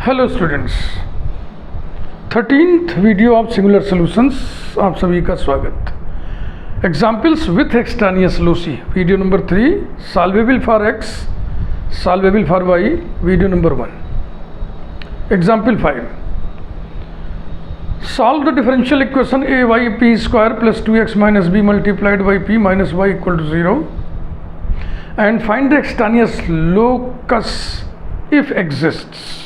Hello students, 13th video of singular solutions, आप सभी का स्वागत। Examples with extraneous loci, video number 3, solvable for x, solvable for y, video number 1। Example 5, solve the differential equation a Y P square plus 2x minus B multiplied by p minus y equal to 0 and find the extraneous locus if exists.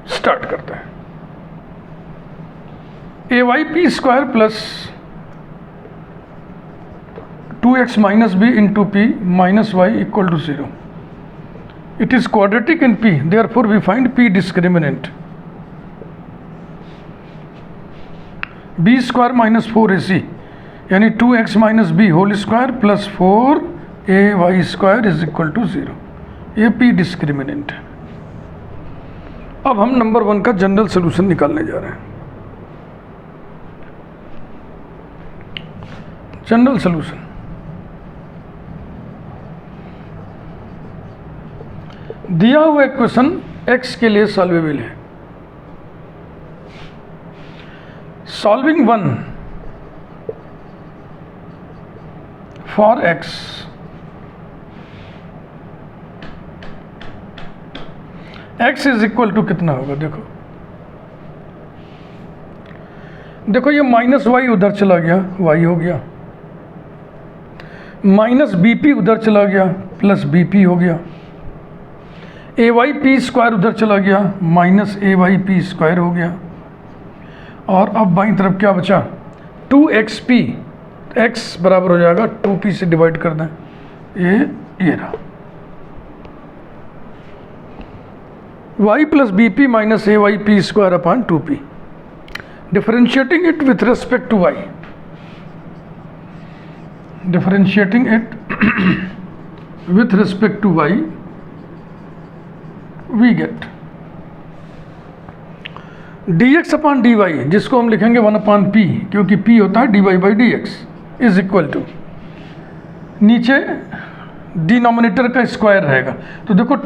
Start करते हैं। A Y P square plus 2x minus b into p minus y equal to 0। It is quadratic in p, therefore we find p discriminant। b square minus 4ac यानी 2x minus B whole square plus 4ay square is equal to 0। ये p discriminant है। अब हम number 1 का general solution निकालने जा रहे हैं। जनरल सोल्यूशन, दिया हुआ इक्वेशन x के लिए सॉल्वेबल है। Solving 1 for x, x is equal to कितना होगा? देखो ये माइनस वाई उधर चला गया, y हो गया, माइनस बी पी उधर चला गया, प्लस बी पी हो गया, ए वाई पी स्क्वायर उधर चला गया, माइनस ए वाई पी स्क्वायर हो गया, और अब बाईं तरफ क्या बचा? 2xp, x बराबर हो जाएगा 2p से डिवाइड कर दें, ये रहा y plus B P minus A Y P square upon 2p। Differentiating it with respect to y, differentiating it with respect to y, we get dx upon dy, जिसको हम लिखेंगे 1 अपॉन p, क्योंकि p होता है dy by D x, is equal to, नीचे denominator का square रहेगा। तो देखो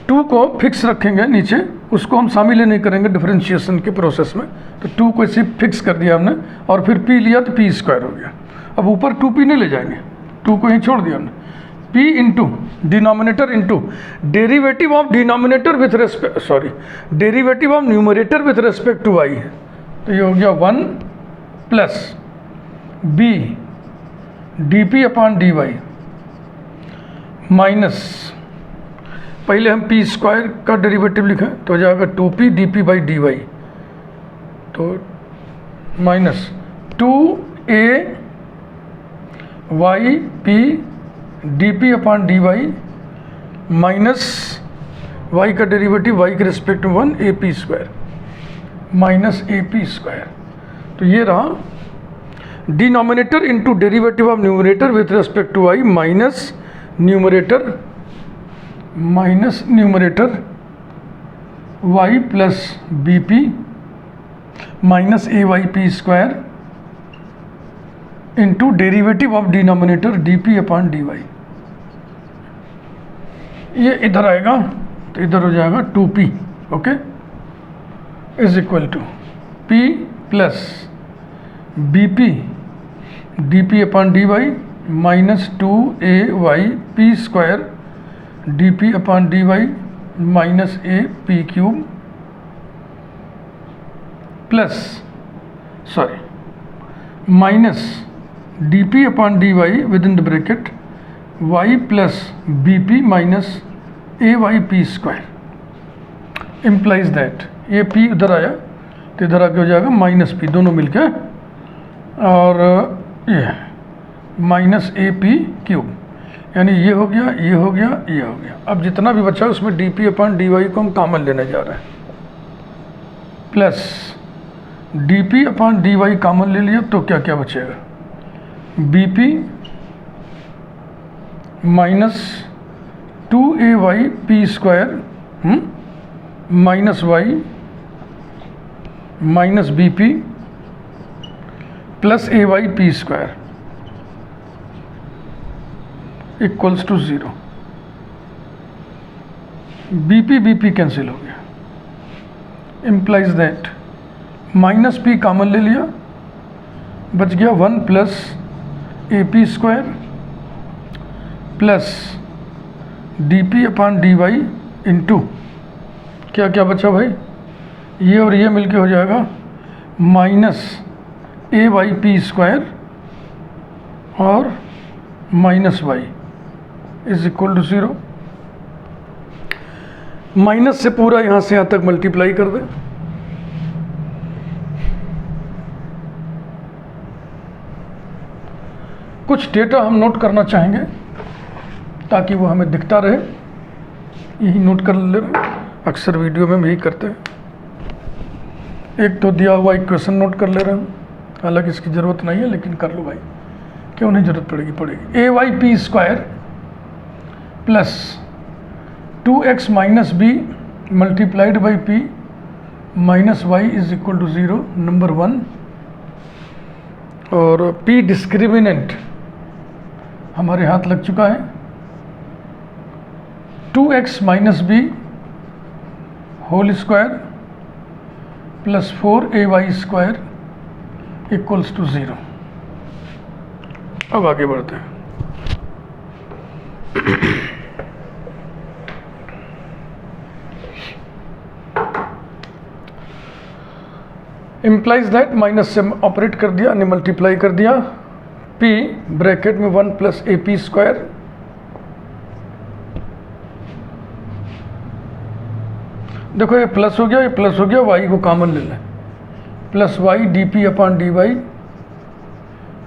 2 को फिक्स रखेंगे नीचे, उसको हम शामिल ही नहीं करेंगे डिफरेंशिएशन के प्रोसेस में। तो 2 को सिर्फ फिक्स कर दिया हमने, और फिर p लिया तो p स्क्वायर हो गया। अब ऊपर 2p नहीं ले जाएंगे, 2 को ही छोड़ दिया हमने। p into denominator into derivative of denominator with respect, sorry, derivative of numerator with respect to y। तो ये हो गया 1 plus b d P upon D Y minus, पहले हम p स्क्वायर का डेरिवेटिव लिखें तो हो जाएगा 2p d P by d y, तो minus 2a Y p D P upon D Y minus y का डेरिवेटिव y के रिस्पेक्ट में 1 a P square minus A P square. तो ये रहा denominator into derivative of numerator with respect to y minus numerator y plus B P minus A Y P square into derivative of denominator d P upon D y. ये इधर आएगा तो इधर हो जाएगा 2p, okay, is equal to p plus B P D P upon D Y minus 2a Y P square D P upon D Y minus A P cube plus, sorry, minus D P upon D Y with in the bracket y plus B P minus A Y P square implies that, ये p उधर आया तो इधर आके हो जाएगा minus p, दोनों मिलके, और ये माइनस ए पी क्यूब, यानी ये हो गया, ये हो गया, ये हो गया। अब जितना भी बचा उसमें D P upon D Y को हम कॉमन लेने जा रहे हैं, plus D P upon D Y common ले लिया तो क्या क्या बचेगा? B P minus 2a Y P square minus Y minus B P plus A Y P square equals to 0। BP BP cancel हो गया, implies that minus P common ले लिया, बच गया 1 plus A P square plus D P upon D Y into क्या क्या बचा भाई, ये और ये मिलके हो जाएगा माइनस ए वाई पी स्क्वायर और minus Y is equal to 0। Minus से पूरा यहाँ से यहाँ तक मल्टीप्लाई कर दे, कुछ डेटा हम नोट करना चाहेंगे ताकि वो हमें दिखता रहे, यही नोट कर ले रहे, अक्सर वीडियो में हम यही करते हैं। एक तो दिया हुआ इक्वेशन नोट कर ले रहे हैं, हालांकि इसकी ज़रूरत नहीं है लेकिन कर लो भाई, क्यों नहीं ज़रूरत पड़ेगी। A Y P square plus 2x minus B multiplied by p minus Y is equal to 0 number 1। और p डिस्क्रिमिनेंट हमारे हाथ लग चुका है, 2x minus B whole square plus 4ay square equals to 0। अब आगे बढ़ते हैं। इम्प्लाइज दैट माइनस से ऑपरेट कर दिया, यानी मल्टीप्लाई कर दिया, p ब्रैकेट में 1 प्लस ए पी स्क्वायर देखो ये प्लस हो गया, ये प्लस हो गया, y को कॉमन ले लें, plus Y D P upon D Y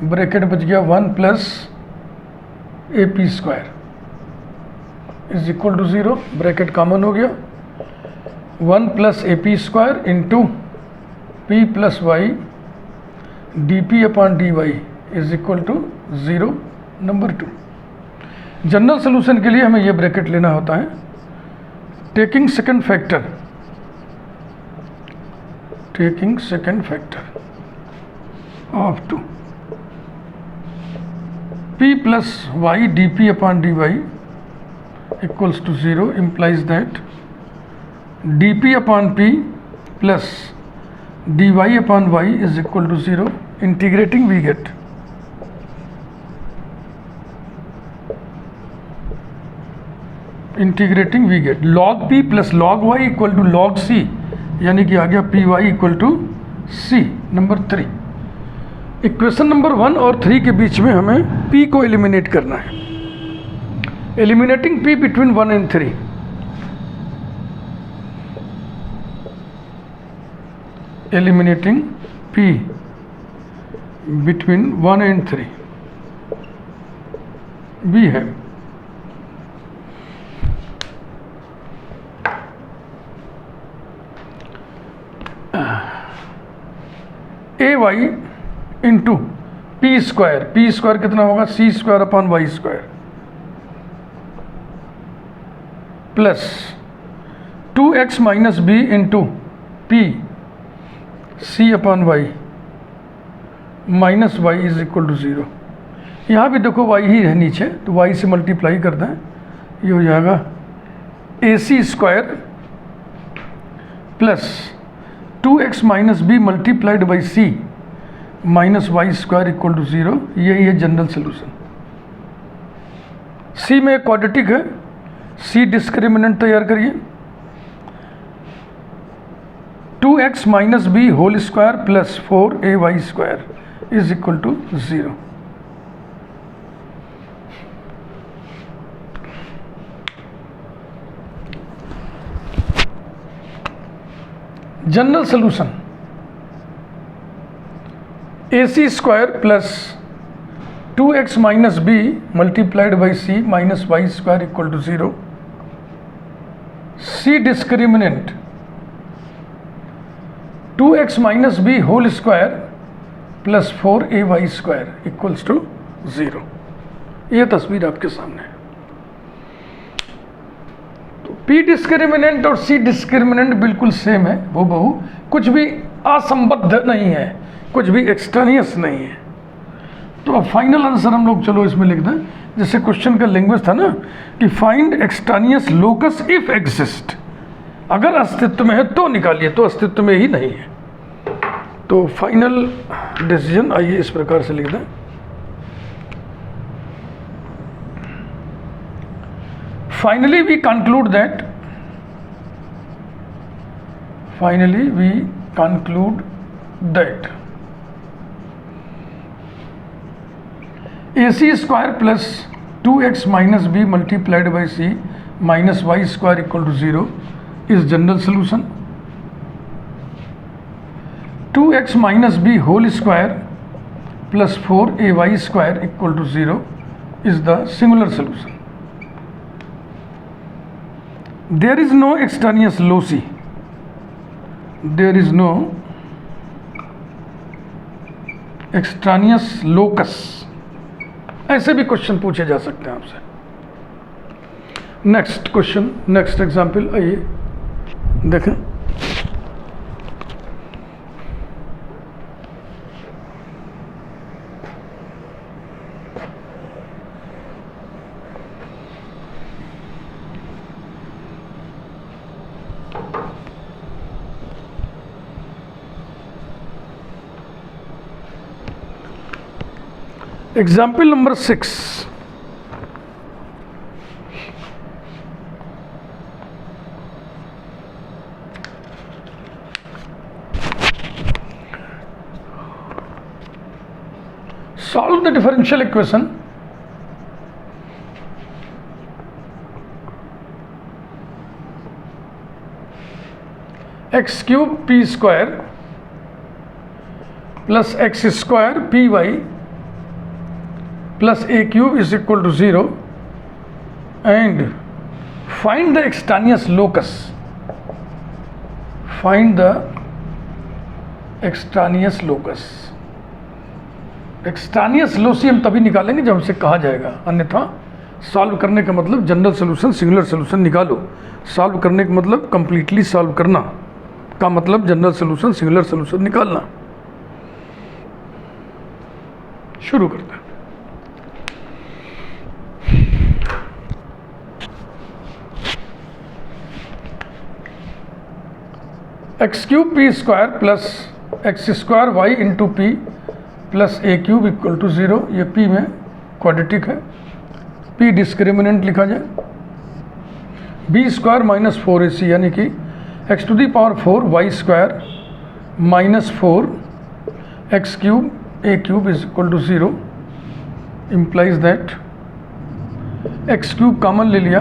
bracket बच गया 1 plus A P square is equal to 0, bracket common हो गया, 1 plus A P square into P plus Y D P upon D Y is equal to 0 number 2। General solution के लिए हमें ये bracket लेना होता है, taking second factor of 2 p plus Y D P upon D Y equals to 0 implies that D P upon P plus dy upon y is equal to 0. Integrating we get log p plus log y equal to log c, यानी कि आ गया py equal to c number 3। Equation number 1 और 3 के बीच में हमें p को eliminate करना है। Eliminating p between 1 and 3, eliminating p between 1 and 3 we have ay into p square, P square कितना होगा, c square upon y square plus 2x minus b into p c upon y minus Y is equal to 0। यहाँ भी देखो y ही है नीचे, तो y से multiply कर दें, ये हो जाएगा a C square plus 2x minus B multiplied by C minus Y square equal to 0। यही है जनरल सोल्यूशन। सी में एक क्वाड्रेटिक है, सी डिस्क्रिमिनेंट तैयार करिए, 2x minus B whole square plus 4ay square is equal to 0। General solution A C square plus 2x minus B multiplied by C minus Y square equal to 0। C discriminant 2x minus B whole square plus 4ay square equals to 0। ये तस्वीर आपके सामने है। तो P discriminant और C discriminant बिल्कुल same है, वो बहु कुछ भी असंबद्ध नहीं है, कुछ भी एक्सट्रानियस नहीं है। तो अब फाइनल आंसर हम लोग चलो इसमें लिख दें, जैसे क्वेश्चन का लैंग्वेज था ना कि फाइंड एक्सट्रानियस लोकस इफ एग्जिस्ट, अगर अस्तित्व में है तो निकालिए, तो अस्तित्व में ही नहीं है। तो फाइनल डिसीजन आइए इस प्रकार से लिख दें, finally we conclude that, finally we conclude that AC square plus 2x minus B multiplied by C minus Y square equal to 0 is general solution. 2x minus B whole square plus 4ay square equal to 0 is the singular solution. There is no extraneous loci, there is no extraneous locus, ऐसे भी question पूछे जा सकते हैं आपसे। Next question, next example आइए देखें। Example number 6. Solve the differential equation x cube p square plus x square py plus a cube is equal to 0 and find the extraneous locus, find the extraneous locus। Extraneous loci हम तभी निकालेंगे जब हमसे कहा जाएगा, अन्यथा solve करने का मतलब जनरल सोल्यूशन सिंगुलर सोल्यूशन निकालो, सॉल्व करने का मतलब कंप्लीटली सॉल्व करना का मतलब जनरल सोल्यूशन सिंगुलर सोल्यूशन निकालना। शुरू करते हैं। X cube P square plus X square Y into P plus A cube equal to 0, ये पी में क्वाड्रेटिक है, पी डिस्क्रिमिनेंट लिखा जाए, बी स्क्वायर माइनस 4ac यानी कि X to the power 4 Y square minus 4 X cube A cube is equal to 0 implies that X cube common ले लिया,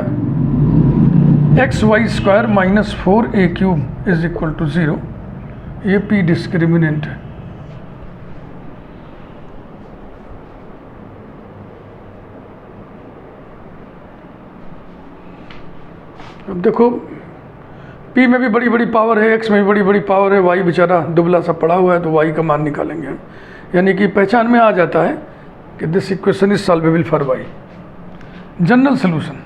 X Y square minus 4a cube is equal to 0, ये P discriminant है। अब देखो p में भी बड़ी बड़ी पावर है, x में भी बड़ी बड़ी पावर है, y बेचारा दुबला सा पड़ा हुआ है, तो y का मान निकालेंगे हम, यानी कि पहचान में आ जाता है कि this equation is solvable for y। General solution,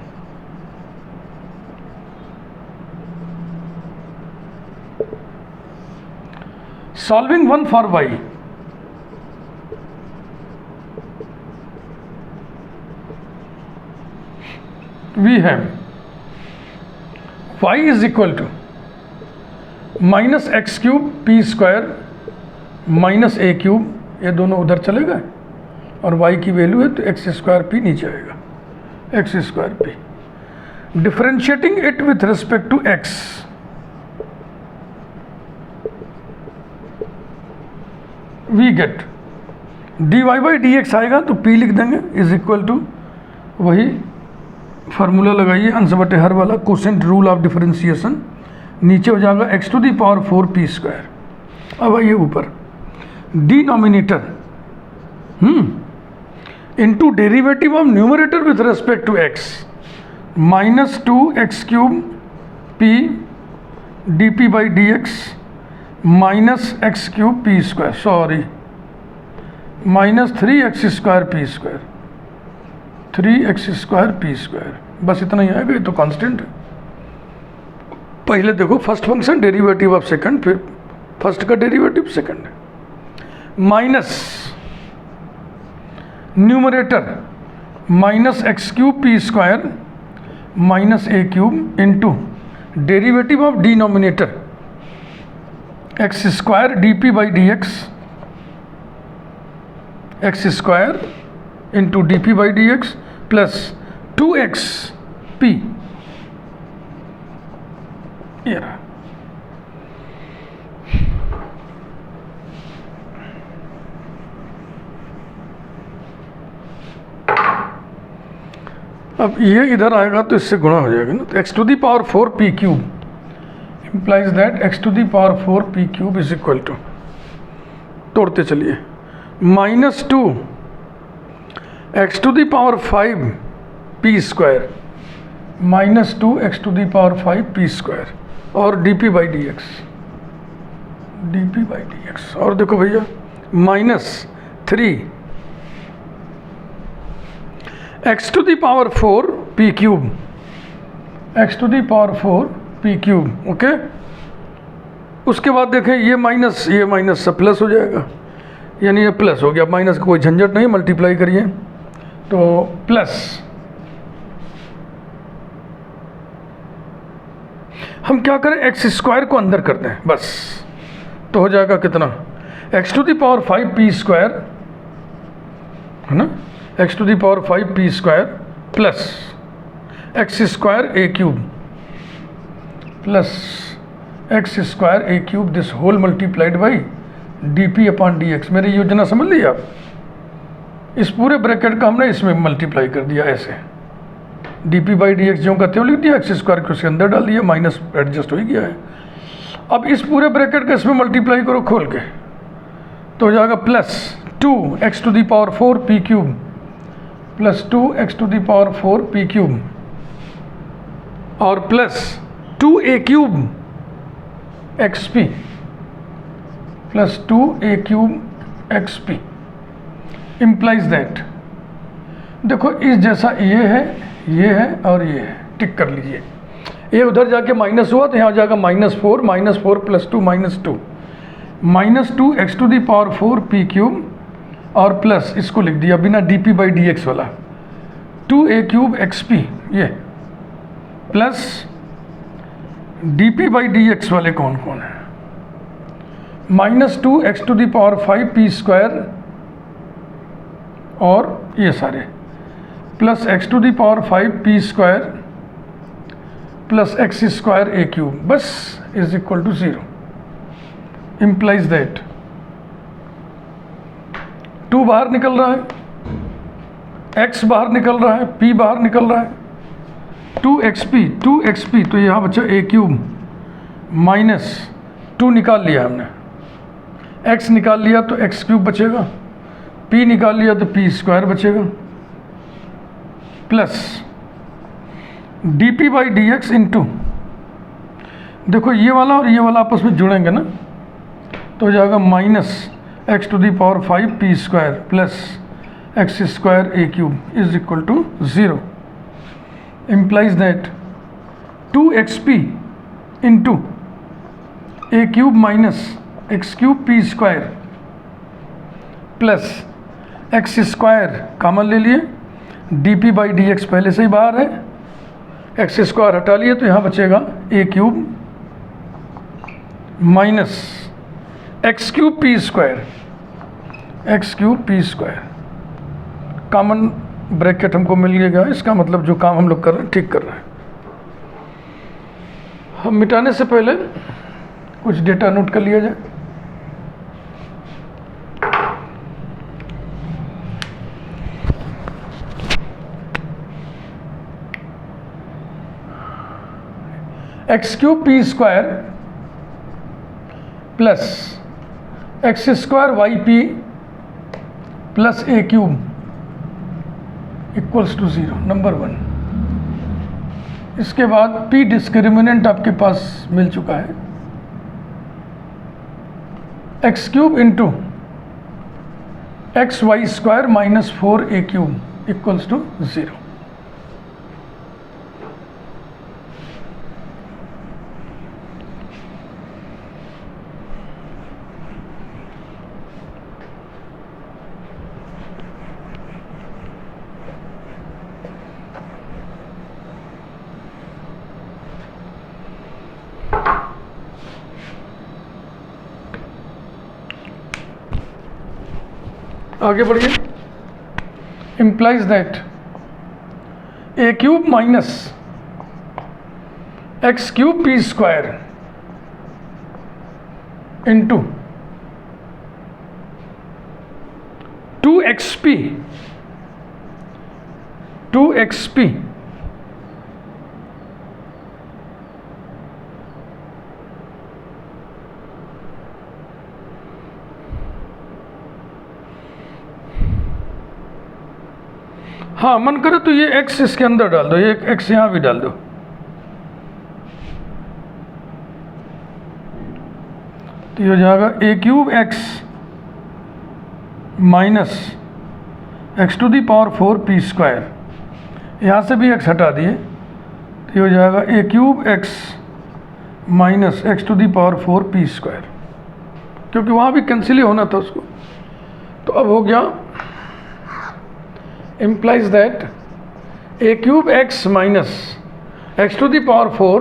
solving one for y, we have y is equal to minus x cube P square minus A cube, ये दोनों उधर चले गए और y की वैल्यू है तो एक्स स्क्वायर पी नीचे आएगा, X square P. Differentiating it with respect to x, we get dy by D X आएगा तो p लिख देंगे इज इक्वल टू वही फार्मूला लगाइए अंश बटे हर वाला, कोसेंट रूल ऑफ डिफरेंशिएशन, नीचे हो जाएगा X to the power 4 P square. अब आइए ऊपर, denominator into derivative of numerator with respect to X, minus 2x cube P D P by D X minus x cube P square, sorry minus 3x square P square, 3x square P square, बस इतना ही आएगा, ये तो constant है। पहले देखो first function derivative of second, फिर first का derivative second, minus numerator minus x cube P square minus A cube into derivative of denominator x square D P by D x square into D P by D x plus 2x p ये रहा। अब ये इधर आएगा तो इससे गुणा हो जाएगा ना, तो x to the power 4 p cube implies that x to the power 4 p cube is equal to, तोड़ते चलिए, -2 x to the power 5 p square -2 x to the power 5 p square और dp बाई डी एक्स और देखो भैया -3 x to the power 4 p cube x to the power 4 p cube. Okay, उसके बाद देखें ये माइनस सब प्लस हो जाएगा, यानी ये प्लस हो गया, माइनस का कोई झंझट नहीं, मल्टीप्लाई करिए तो प्लस, हम क्या करें एक्स स्क्वायर को अंदर कर दें बस, तो हो जाएगा कितना, X to the power 5 P square है ना, X to the power 5 P square plus X square A cube plus X square A cube this whole multiplied by D P upon D X. मेरी योजना समझ ली आप, इस पूरे bracket का हमने इसमें मल्टीप्लाई कर दिया ऐसे, D P by D x जो का त्यों लिख दिया, एक्स स्क्वायर को उसके अंदर डाल दिया, माइनस एडजस्ट हो ही गया है। अब इस पूरे ब्रैकेट का इसमें मल्टीप्लाई करो खोल के, तो हो जाएगा plus 2 x to the power 4 P cube plus 2 x to the power 4 P cube और plus 2 A cube x p plus 2 A cube x p implies that, देखो इस जैसा ये है और ये है, टिक कर लीजिए, ये उधर जाके माइनस हुआ तो यहाँ जाएगा -4 plus 2 -2 x to the power 4 P cube और प्लस इसको लिख दिया बिना D P by D X वाला 2 ए क्यूब एक्स पी, ये plus D P by D X वाले कौन कौन है, -2 x to the power 5 P square और ये सारे plus X to the power 5 P square plus X square A cube बस is equal to 0 implies that 2 बाहर निकल रहा है, x बाहर निकल रहा है, p बाहर निकल रहा है, 2xp तो यहाँ बच्चा a क्यूब माइनस 2 निकाल लिया हमने, x निकाल लिया तो x क्यूब बचेगा, p निकाल लिया तो p स्क्वायर बचेगा plus D P by D x into, देखो ये वाला और ये वाला आपस में जुड़ेंगे ना, तो हो जाएगा minus X to the power 5 P square plus X square A cube is equal to 0 implies that 2xp into A cube minus x cube P square plus X square common ले लिए, D P by D X पहले से ही बाहर है, x square हटा लिए तो यहाँ बचेगा a cube minus x cube P square common bracket हमको मिल गया, इसका मतलब जो काम हम लोग कर रहे हैं ठीक कर रहे हैं। हम मिटाने से पहले कुछ डेटा नोट कर लिया जाए। X cube P square plus X square Y P plus A cube equals to 0 number 1। इसके बाद पी डिस्क्रिमिनेंट आपके पास मिल चुका है, X cube into x Y square minus 4 A cube equals to 0। आगे बढ़िए। implies that a cube minus x cube p square into 2xp हाँ मन करे तो ये x इसके अंदर डाल दो, ये x यहाँ भी डाल दो। तो ये हो जाएगा a cube x minus x to the power 4 p square, यहाँ से भी x हटा दिए तो ये हो जाएगा a cube x minus x to the power 4 p square, क्योंकि वहाँ भी कैंसिल ही होना था उसको। तो अब हो गया implies that a cube x minus x to the power 4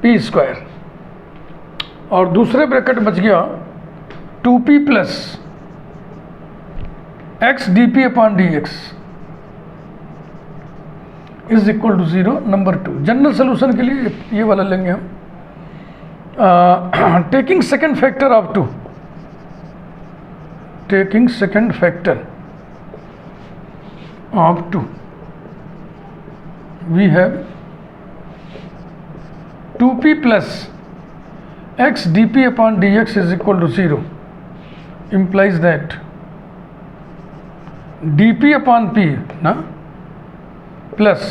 p square, और दूसरे ब्रैकेट बच गया 2p plus x dp upon dx is equal to 0। Number 2 general solution के लिए ये वाला लेंगे हम। Taking second factor of 2, taking second factor of 2, we have 2p plus x dp upon dx is equal to 0, implies that dp upon p na plus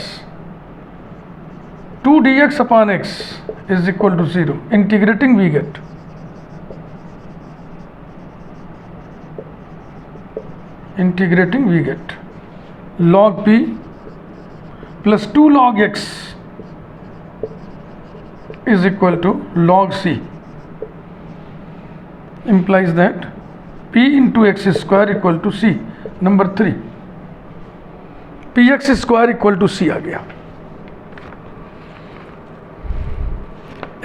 2 dx upon x is equal to 0. Integrating we get log p plus 2 log x is equal to log c, implies that p into x square equal to c. Number 3 px square equal to c आ गया।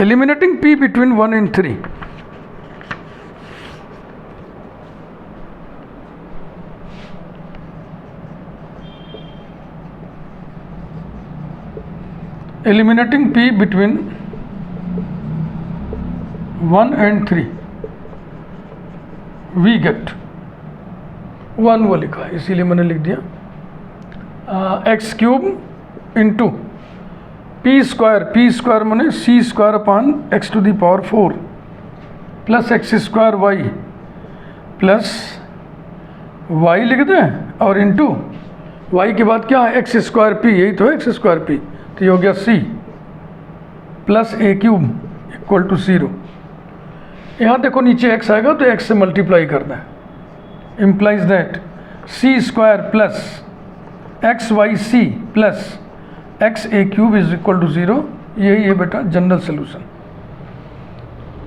Eliminating p between 1 and 3, eliminating p between 1 and 3 we get 1 वो लिखा है इसीलिए मैंने लिख दिया x cube into p square मैंने c square upon x to the power 4 plus x square y plus y लिख दें और इंटू y के बाद क्या है x स्क्वायर p, यही तो है x स्क्वायर p, तो ये हो गया c plus a cube equal to 0। यहाँ देखो नीचे x आएगा तो x से मल्टीप्लाई करना है, implies that c square plus x Y C plus x A cube is equal to 0। यही है बेटा जनरल सोल्यूशन।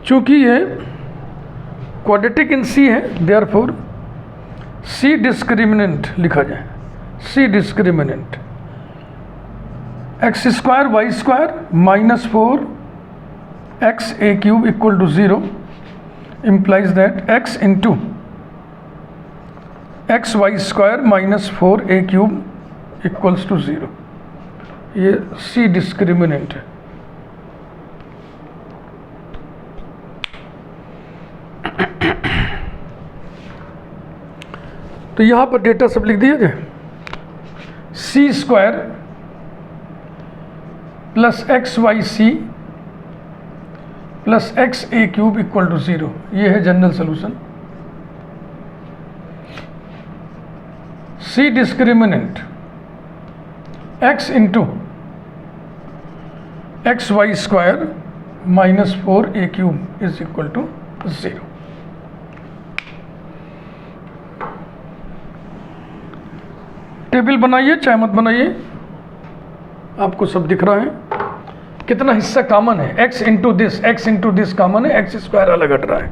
चूँकि ये क्वाड्रेटिक इन सी है, देयरफॉर सी डिस्क्रिमिनेंट लिखा जाए, c discriminant x square y square minus 4 x A cube equal to 0 implies that x into x Y square minus 4 A cube equals to 0। ये c discriminant है। तो यहां पर डेटा सब लिख दिया जाए, c square plus x Y C plus x A cube equal to 0। ये है general solution. C discriminant x into x Y square minus 4 A cube is equal to 0। Table बनाइए चाहे मत बनाइए, आपको सब दिख रहा है। कितना हिस्सा कॉमन है, x इंटू दिस कॉमन है, एक्स स्क्वायर अलग हट रहा है।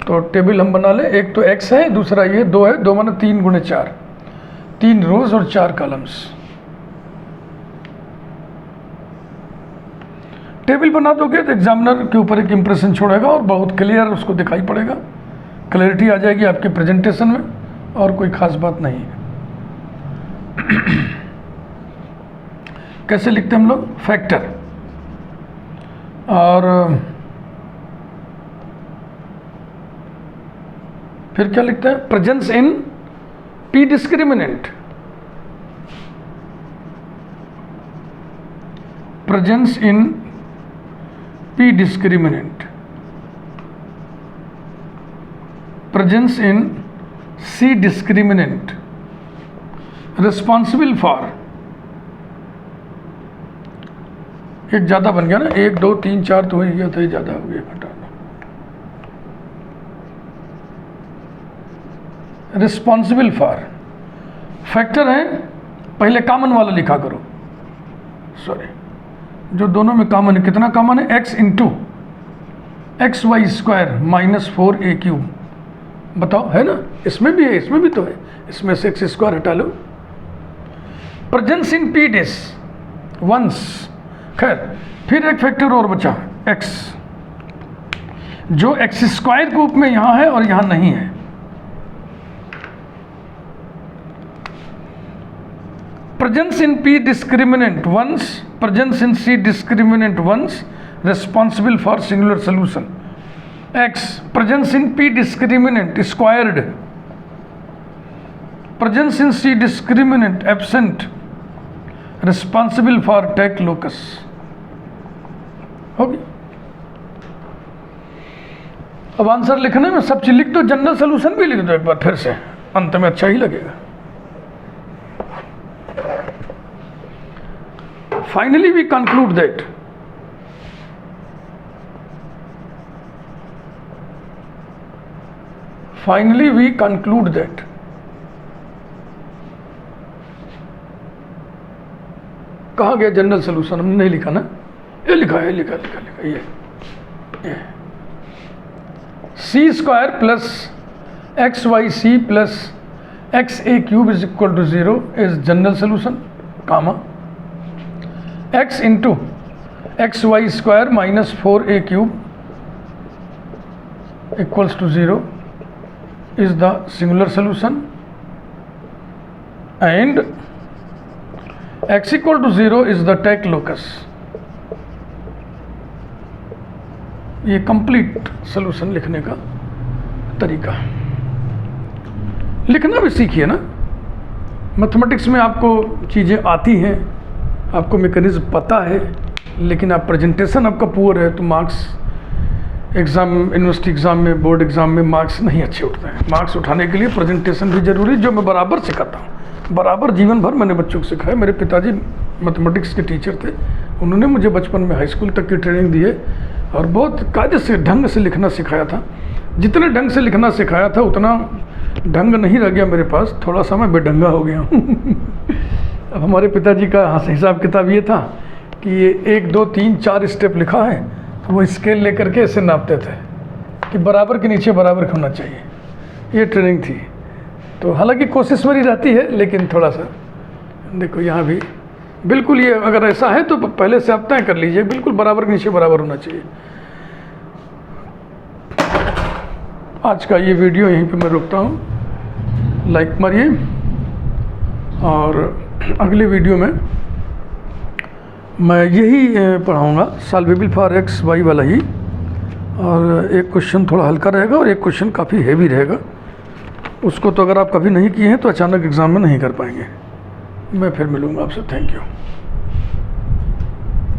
तो टेबल हम बना ले, एक तो x है, दूसरा ये 2 है, 2 माने 3 गुणे 4, 3 रोज और 4 कॉलम्स। टेबल बना दोगे तो एग्जामिनर के ऊपर एक इंप्रेशन छोड़ेगा और बहुत क्लियर उसको दिखाई पड़ेगा क्लैरिटी आ जाएगी आपके प्रेजेंटेशन में, और कोई खास बात नहीं है। कैसे लिखते हैं हम लोग? फैक्टर, और फिर क्या लिखते हैं? Presence in P discriminant, presence in P discriminant, presence in C discriminant, responsible for, एक ज़्यादा बन गया ना, 1 2 3 4 तो हो ही गया था, ये ज़्यादा हो गया, घटा दो। रिस्पॉन्सिबल फॉर फैक्टर है, पहले कॉमन वाला लिखा करो, सॉरी, जो दोनों में कॉमन है। कितना कॉमन है? x into x Y square minus 4a³। बताओ, है ना? इसमें भी है, इसमें भी तो है, इसमें से एक्स स्क्वायर हटा लो। Presence in p dis once, खैर फिर एक फैक्टर और बचा x, जो एक्स स्क्वायर ग्रुप में यहां है और यहां नहीं है। Presence in P discriminant once, presence in C discriminant once, responsible for singular solution. x presence in P discriminant squared, presence in C discriminant absent, responsible for tac locus. होगी। अब answer लिखने में सब चीज लिख दो, जनरल सोल्यूशन भी लिख दो एक बार फिर से, अंत में अच्छा ही लगेगा। फाइनली वी कंक्लूड दैट कहा गया जनरल सोल्यूशन? हमने नहीं लिखा ना, ये लिखा है, लिखा ये c square plus x Y C plus x(a³ is equal to 0 is general solution, comma x into x Y square minus 4a³ equals to 0 is the singular solution, and x equal to 0 is the tek locus। ये complete solution लिखने का तरीका। लिखना भी सीखिए ना, mathematics में आपको चीज़ें आती हैं, आपको मैकेनिज्म पता है, लेकिन आप प्रेजेंटेशन आपका पुअर है तो मार्क्स एग्ज़ाम, यूनिवर्सिटी एग्ज़ाम में, बोर्ड एग्ज़ाम में मार्क्स नहीं अच्छे उठते हैं। मार्क्स उठाने के लिए प्रेजेंटेशन भी ज़रूरी, जो मैं बराबर सिखाता हूँ, बराबर जीवन भर मैंने बच्चों को सिखाया। मेरे पिताजी मैथमेटिक्स के टीचर थे, उन्होंने मुझे बचपन में हाई स्कूल तक की ट्रेनिंग दी है और बहुत कायदे से ढंग से लिखना सिखाया था। जितने ढंग से लिखना सिखाया था उतना ढंग नहीं रह गया मेरे पास, थोड़ा सा मैं बेढंगा हो गया हूँ। अब हमारे पिताजी का हिसाब किताब ये था कि ये 1 2 3 4 स्टेप लिखा है, वो स्केल लेकर के ऐसे नापते थे कि बराबर के नीचे बराबर होना चाहिए। ये ट्रेनिंग थी। तो हालांकि कोशिश मेरी रहती है, लेकिन थोड़ा सा देखो यहाँ भी बिल्कुल, ये अगर ऐसा है तो पहले से आप तय कर लीजिए, बिल्कुल बराबर के नीचे बराबर होना चाहिए। आज का ये वीडियो यहीं पे मैं रुकता हूँ। लाइक मारिए, और अगले वीडियो में मैं यही पढ़ाऊँगा, सॉल्वेबल फॉर एक्स वाई वाला ही, और एक क्वेश्चन थोड़ा हल्का रहेगा और एक क्वेश्चन काफ़ी हेवी रहेगा। उसको तो अगर आप कभी नहीं किए हैं तो अचानक एग्ज़ाम में नहीं कर पाएंगे। मैं फिर मिलूँगा आपसे। Thank you.